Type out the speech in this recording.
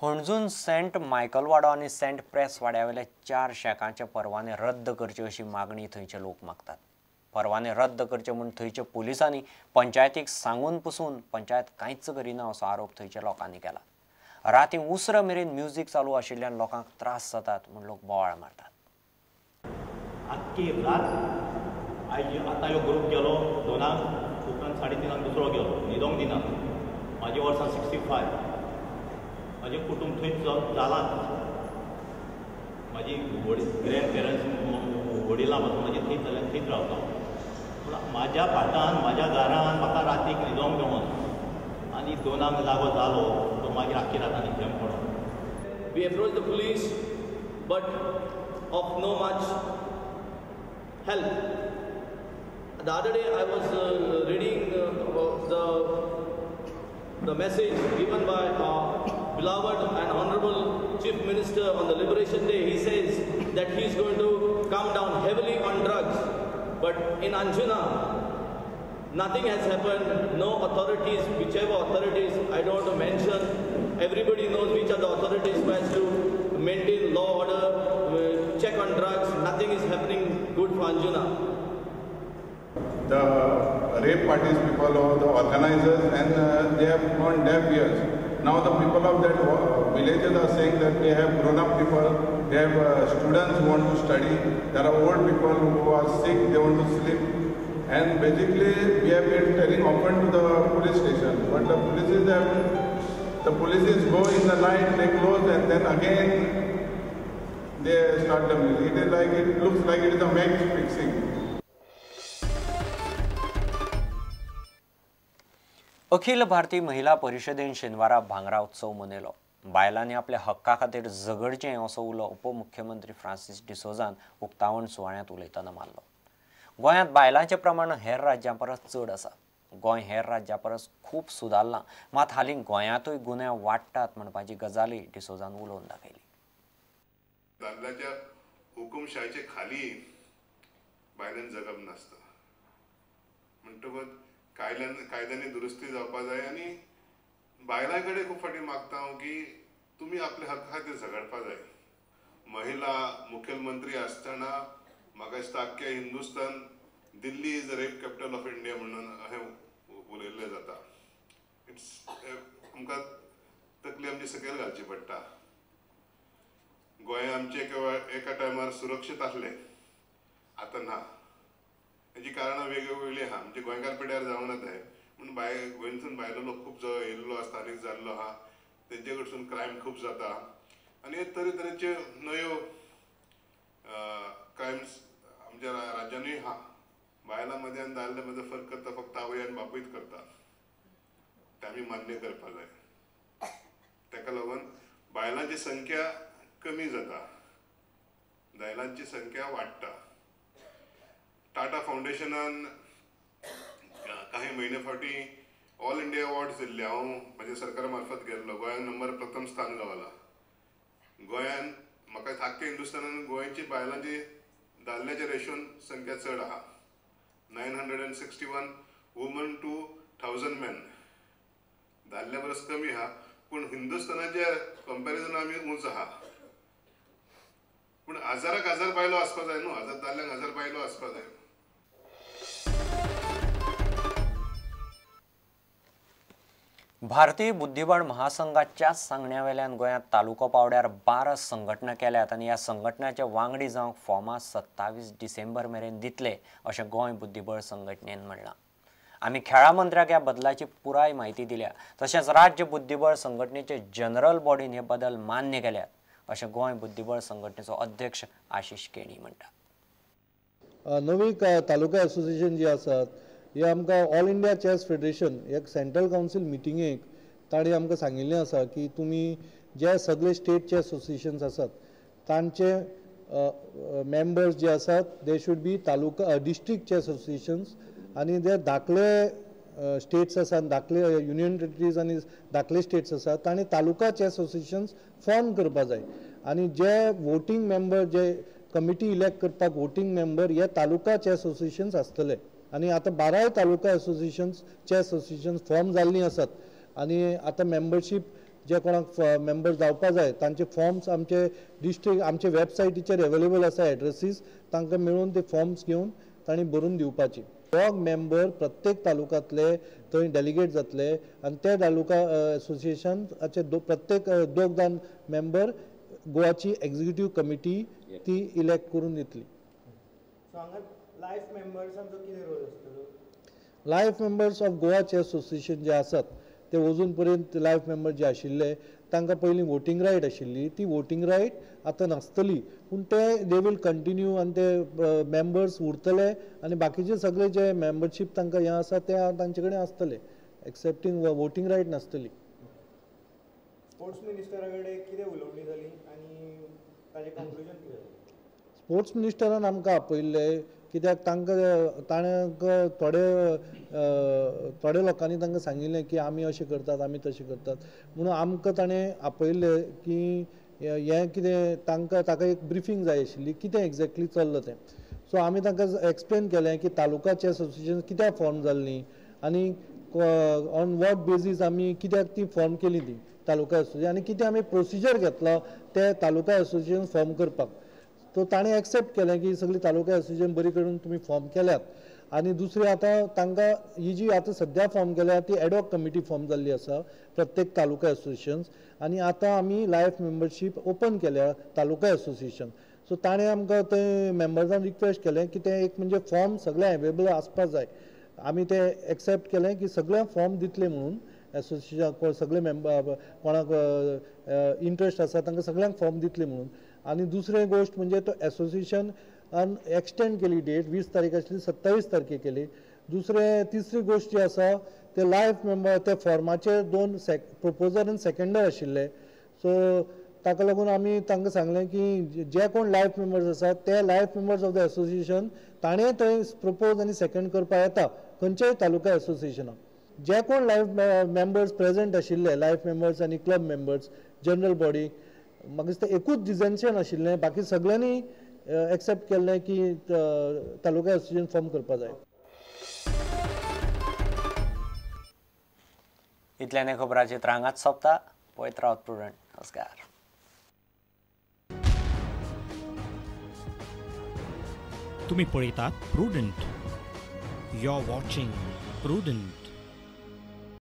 होणजून Saint Michael वाडो आणि Saint press वाड्यावेले 4 शेकांचे परवाने रद्द करचे अशी मागणी थंयचे लोक मागतात। परवाने रद्द करचे म्हणून थंयचे पोलिसांनी पंचायतीक सांगून पसून पंचायत कांयच करिना असो आरोप थंयच्या लोकांनी केला। राती उसर मेरेन म्युझिक चालू आशिल्ल्यान लोकांक त्रास जातात म्हणून लोक बोवाळ मारतात। आख्खी रात आतां ह्यो ग्रूप गेलो 2 उपरांत 3:30 दुसरो गेलो न्हिदोंक दिना। म्हाजी वर्सां 65 माझे कुटुंब थंय जालांच। माझी ग्रँड पेरंट्स वडिलां पासून माझी थंय जाल्यार थंयच रावता। पूण म्हाज्या फाटान म्हाज्या घरान म्हाका रातीक न्हिदोंक मेळोन आनी 2 जागो जालो तो मागीर आख्खी रात आनी थंय पडोन। We approached the police, but of no much help. The other day I was reading the message given by beloved and honorable Chief Minister on the Liberation Day. He says that he is going to come down heavily on drugs. But in Anjuna, nothing has happened. No authorities, whichever authorities, I don't want to mention, everybody knows which are the authorities supposed to maintain law order, check on drugs. Nothing is happening good for Anjuna. The rape parties people or the organizers, and they have gone deaf ears. Now the people of that villages are saying that they have grown-up people, they have students who want to study, there are old people who are sick, they want to sleep. And basically we have been telling often to the police station, but the police go in the night, they close, and then again they start the music. It looks like it is a match fixing. Akhil Bharatiya महिला परिषदेन शेनवारा भांगरा उत्सव मनयलो। बायलांनी आपल्या hakka खातीर झगडचें असो उलो उपमुख्यमंत्री फ्रांसिस डिसोजान उक्तावण सुवाळ्यांत उलयतना मारलो। गोंयांत बायलांचें प्रमाण हेर राज्यां परस चड आसा। गोंय हेर राज्यां परस खूब सुदारलां, मात हालीं गोंयांतूय गुन्हे वाडटात म्हणपाची गजालय डिसोजान उलोवन दाखयली। दादल्याच्या हुकुमशाहीचे खाली बायलांनी जगप नासता म्हणटकच कायद्यांनी दुरुस्ती जावपा जाय। आनी बायलां कडेन खूब फावटी मागता हांव की तुमी आपल्या हक्का खातीर झगडपा जाय। महिला मुखेलमंत्री आसतना म्हाका दिसता आख्ख्या Hindustan Delhi is the rape capital of India म्हणून अशें उलयल्लें जाता। आमकां तकली आमची सकयल घालची पडटा। गोंय आमचे एका टायमार सुरक्षीत आसलें, आतां ना। हेची कारणां वेगवेगळी आहा। म्हणजे गोंयकार पिड्यार जावं जाय पूण गोंयसून भायलो लोक खूब येयल्लो आसा, स्थानीक जाल्लो आहा, तेंचे कडसून क्रायम खूब जाता। आनी हे तरेतरेचे नव्यो क्रायम्स आमच्या राज्यांनी आहा। बायलां मदें आनी दादल्या मदें फरक करता फक्त आवय आनी बापूयच करता, ते आमी मान्य करपा जाय। ताका लागून बायलांची संख्या कमी जाता, दायलांची संख्या वाडटा। टाटा फाउंडेशनान काही महिने फावटी ऑल इंडिया अवॉर्ड्स दिल्ले। हांव म्हज्या सरकारा मार्फत गेल्लो, गोंयान नंबर प्रथम स्थान गावला। गोंयान म्हाका आख्ख्या हिंदुस्तानान गोंयची बायलांची दादल्याच्या रेशोन संख्या चड आहा। 961 वुमन टू 1000 मेन, दादल्या परस कमी आहा, पूण हिंदुस्तानाच्या कंपॅरिजन आमी उंच आहा। पूण 1000 बायलो आसपा जाय न्हू, दादल्यांक 1000 बायलो आसपा जाय। भारतीय बुद्धिबळ महासंघाच्या सांगण्यावेल्यान गोंयांत तालुको पावड्यार 12 संघटना केल्यात आनी ह्या संघटनाचे वांगडी जावंक फॉर्मां 27 डिसेंबर मेरेन दितले अशें गोंय बुद्धिबळ संघटनेन म्हणलां। आमी खेळा मंत्र्याक ह्या बदलाची पुराय म्हायती दिल्या, तशेंच राज्य बुद्धिबळ संघटनेचे जनरल बॉडीन हे बदल मान्य केल्यात अशें गोंय बुद्धिबळ संघटनेचो अध्यक्ष आशिष केणी म्हणटा। नवी तालुका असोसिएशन जी आसात हे आमकां ऑल इंडिया चॅस फेडरेशन एक सेंट्रल कावन्सील मिटिंगेक ताणें आमकां सांगिल्लें आसा की तुमी जे सगळे स्टेट चॅस असोसिएशन्स आसात तांचे मेंबर्स जे आसात they should be taluka district chess associations, आनी जे धाकले स्टेट्स आसात, धाकले युनियन टेरिटरीज आनी धाकले स्टेट्स आसात तांणी तालुका चॅस असोसिएशन्स फॉर्म करपा जाय। आनी जे वोटींग मेंबर, जे कमिटी इलेक्ट करपाक वोटींग मेंबर हे तालुका चॅस असोसिएशन्स आसतले। आनी आतां 12 तालुका असोसिएशन्स चॅस असोसिएशन्स फॉर्म जाल्लीं आसात आनी आतां मेंबरशीप जे कोणाक मेंबर जावपा जाय तांचे फॉर्म्स आमचे डिस्ट्रिक्ट आमचे वेबसायटीचेर अवेलेबल आसा एड्रेसीस तांकां मेळून ते फॉर्म्स घेवन तांणी भरून दिवपाची. हो मेंबर प्रत्येक तालुक्यांतले थंय डेलिगेट जातले आनी ते तालुका असोसिएशनाचे प्रत्येक दोग मेंबर गोवाची एक्झिक्युटीव कमिटी ती इलेक्ट करून दितली. Life members of Goa chess association जे आसात ते अजून पर्यंत लायफ मेंबर जे आशिल्ले तांकां पयलीं वोटींग रायट आशिल्ली ती वोटींग रायट आतां नासतली पूण दे वील कंटिन्यू आनी ते मेंबर्स उरतले आनी बाकीचे सगळे जे मेंबरशीप तांकां हें आसा ते तांचे कडेन आसतले एक्सेप्टींग वोटींग रायट नासतली. स्पोर्ट्स मिनिस्टरा कडेन कितें उलोवणी जाली आनी ताजें कन्क्लुजन कितें जालें? स्पोर्ट्स मिनिस्टरान आमकां आपयल्ले कित्याक ताणें थोडे लोकांनी तांकां सांगिल्लें की आमी अशें करतात आमी तशें करतात म्हणून आमकां ताणें आपयल्ले की हें कितें ताका एक ब्रिफींग जाय आशिल्ली कितें एक्झॅक्टली चल्लां तें. सो आमी तांकां एक्सप्लेन केलें की तालुका चेस असोसिएशन कित्याक फॉर्म जाल्ली आनी ऑन वॉट बेजीस आमी कित्याक ती फॉर्म केली ती तालुका असोसिएशन आनी कितें आमी प्रोसिजर घेतलो ते तालुका असोसिएशन फॉर्म करपाक. तो ताणें एक्सेप्ट केलें की सगळी तालुका असोसिएशन बरी करून तुमी फॉर्म केल्यात आनी दुसरी आतां तांकां ही जी आतां सद्या फॉर्म केल्या ती एडॉक कमिटी फॉर्म जाल्ली आसा प्रत्येक तालुका असोसिएशन्स आनी आतां आमी लायफ मेंबरशीप ओपन केल्या तालुका असोसिएशन. सो ताणें आमकां ते मेंबर्सांक रिक्वेस्ट केलें की ते एक म्हणजे फॉर्म सगळे अवेलेबल आसपाक जाय. आमी ते एक्सेप्ट केलें की सगळ्यांक फॉर्म दितले म्हणून एसोसिएशन सगळे मेंबर कोणाक इंट्रस्ट आसा तांकां सगळ्यांक फॉर्म दितले म्हणून. आनी दुसरी गोश्ट म्हणजे तो एसोसिएशन एक्सटेंड केली डेट 20 तारीख आशिल्ली 27 तारखेक केली. तिसरी गोश्ट जी आसा ते लायफ मेंबर ते फॉर्माचे 2 प्रोपोजर आनी सेकंडर आशिल्ले. सो ताका लागून आमी तांकां सांगलें की जे कोण लायफ मेंबर्स आसात ते life members of the association ताणें थंय प्रपोज आनी सेकंड करपाक येता खंयच्याय तालुका एसोसिएशनाक. जे कोण लायफ मेंबर्स प्रेजेंट आशिल्ले लायफ मेंबर्स आनी क्लब मेंबर्स जनरल बॉडी म्हाका दिसता एकूच डिसेंशन आशिल्लें बाकी सगळ्यांनी एक्सेप्ट केल्लें की तालुका एसोसिएशन फॉर्म करपाक जाय. इतल्यान खबरांची त्रांगात सोंपता. पळयत रावत प्रुडंट. नमस्कार. तुम्ही पळयतात Prudent. You are watching prudent.